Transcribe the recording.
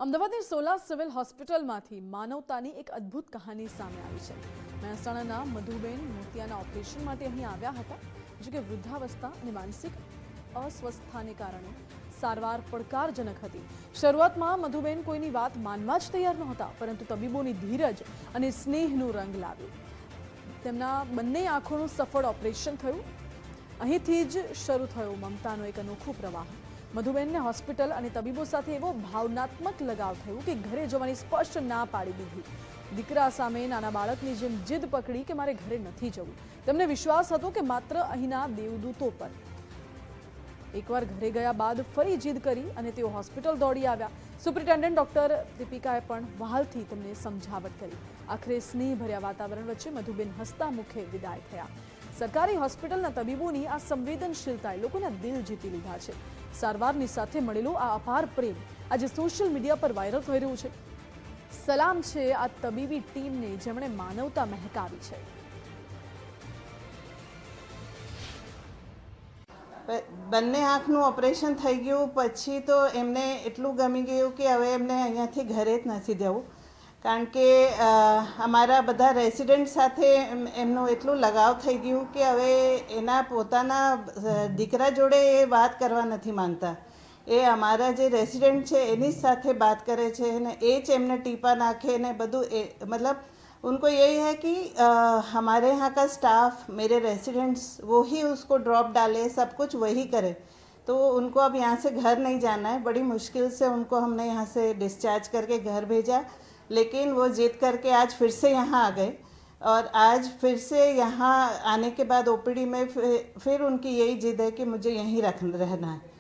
અમદાવાદની સોલા સિવિલ હોસ્પિટલમાંથી માનવતાની એક અદ્ભુત કહાની સામે આવી છે। મહેસાણાના મધુબેન મોતિયાના ઓપરેશન માટે અહીં આવ્યા હતા, જો કે વૃદ્ધાવસ્થા અને માનસિક અસ્વસ્થતાને કારણે સારવાર પડકારજનક હતી। શરૂઆતમાં મધુબેન કોઈની વાત માનવા જ તૈયાર નહોતા, પરંતુ તબીબોની ધીરજ અને સ્નેહનું રંગ લાવ્યું। તેમના બંને આંખોનું સફળ ઓપરેશન થયું। અહીંથી જ શરૂ થયો મમતાનો એક અનોખો પ્રવાહ। મધુબેનને હોસ્પિટલ અને તબીબો સાથે એવો ભાવનાત્મક લગાવ થયો કે ઘરે જવાની સ્પષ્ટ ના પાડી દીધી। દીકરા સામે નાના બાળકની જેમ જીદ પકડી કે મારે ઘરે નથી જવું। તેમને વિશ્વાસ હતો કે માત્ર અહીંના દેવદૂતો પર। એકવાર ઘરે ગયા બાદ ફરી જીદ કરી અને તેઓ હોસ્પિટલ દોડી આવ્યા। સુપ્રિન્ટેન્ડન્ટ ડોક્ટર દીપિકાએ પણ વહાલથી તેમને સમજાવટ કરી। આખરે સ્નેહભર્યા વાતાવરણ વચ્ચે મધુબેન હસતા મુખે વિદાય થયા। સરકારી હોસ્પિટલના તબીબોની આ સંવેદનશીલતાએ લોકોના દિલ જીતી લીધા છે। સારવારની સાથે મળેલો આ અપાર પ્રેમ આજે સોશિયલ મીડિયા પર વાયરલ થઈ રહ્યું છે। સલામ છે આ તબીબી ટીમને, જેમણે માનવતા મહેકાવી છે। બંને આંખનું ઓપરેશન થઈ ગયું પછી તો એમને એટલું ગમી ગયું કે હવે એમને અહીંયાથી ઘરે જ નથી જવું, કારણ કે અમારા બધા રેસિડન્ટ સાથે એમનું એટલું લગાવ થઈ ગયું કે હવે એના પોતાના દીકરા જોડે એ વાત કરવા નથી માંગતા। એ અમારા જે રેસિડન્ટ છે એની જ સાથે बात કરે છે ને એ જ એમને ટીપા નાખે ને બધું। એ मतलब उनको यही है कि हमारे यहाँ का स्टाफ, मेरे रेसिडेंट्स, वो ही उसको ड्रॉप डाले, सब कुछ वही करे। तो उनको अब यहाँ से घर नहीं जाना है। बड़ी मुश्किल से उनको हमने यहाँ से डिस्चार्ज करके घर भेजा, लेकिन वो जिद करके आज फिर से यहाँ आ गए। और आज फिर से यहाँ आने के बाद ओपीडी में फिर उनकी यही जिद है कि मुझे यहीं रहना है।